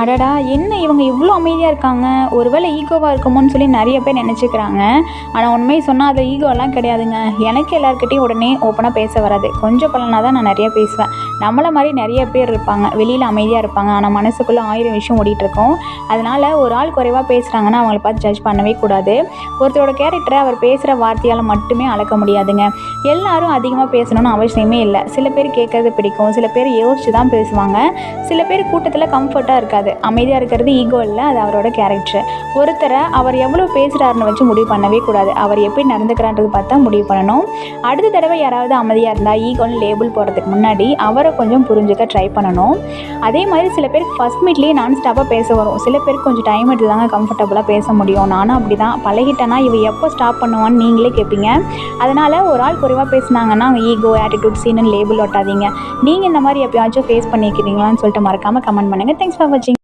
அடடா! என்ன இவங்க இவ்வளோ அமைதியாக இருக்காங்க, ஒருவேளை ஈகோவாக இருக்குமோன்னு சொல்லி நிறைய பேர் நினச்சிக்கிறாங்க. ஆனால் உண்மையை சொன்னால் அது ஈகோலாம் கிடையாதுங்க. எனக்கு எல்லாருக்கிட்டையும் உடனே ஓப்பனாக பேச வராது. கொஞ்சம் பழனா தான் நான் நிறைய பேசுவேன். நம்மளை மாதிரி நிறைய பேர் இருப்பாங்க, வெளியில் அமைதியாக இருப்பாங்க, ஆனால் மனசுக்குள்ளே 1000 விஷயம் ஓடிட்டுருக்கோம். அதனால் ஒரு ஆள் குறைவாக பேசுகிறாங்கன்னா அவங்கள பார்த்து ஜட்ஜ் பண்ணவே கூடாது. ஒருத்தரோட கேரக்டரை அவர் பேசுகிற வார்த்தையால் மட்டுமே அளக்க முடியாதுங்க. எல்லாரும் அதிகமாக பேசணும்னு அவசியமே இல்லை. சில பேர் கேட்கறது பிடிக்கும், சில பேர் யோசிச்சு தான் பேசுவாங்க, சில பேர் கூட்டத்தில் கம்ஃபர்ட்டாக இருக்காது. அமைதியாக இருக்கிறது ஈகோ இல்லை, அது அவரோட கேரக்டர். ஒருத்தரை அவர் எவ்வளோ பேசுகிறாருன்னு வச்சு முடிவு பண்ணவே கூடாது. அவர் எப்படி நடந்துக்கிறான்றது பார்த்தா முடிவு பண்ணணும். அடுத்த தடவை யாராவது அமைதியாக இருந்தால் ஈகோன்னு லேபிள் போடுறதுக்கு முன்னாடி அவரை கொஞ்சம் புரிஞ்சுக்க ட்ரை பண்ணணும். அதே மாதிரி சில பேருக்கு ஃபஸ்ட் மீட்லேயே நான் ஸ்டாப்பாக பேச வரும். சில பேருக்கு கொஞ்சம் டைம் எடுத்து தாங்க கம்ஃபர்டபுளாக பேச முடியும். நானும் அப்படி தான் பழகிட்டேன்னா இவ எப்போ ஸ்டாப் பண்ணுவான்னு நீங்களே கேட்பீங்க. அதனால் ஒரு ஆள் குறைவாக பேசினாங்கன்னா அவங்க ஈகோ, ஆட்டிடியூட், சீனு லேபிள் ஒட்டாதீங்க. நீங்கள் இந்த மாதிரி எப்பயாச்சும் ஃபேஸ் பண்ணிக்கிறீங்களான்னு சொல்லிட்டு மறக்காமல் கமெண்ட் பண்ணுங்கள். தேங்க்ஸ் ஃபார் வாட்சிங்.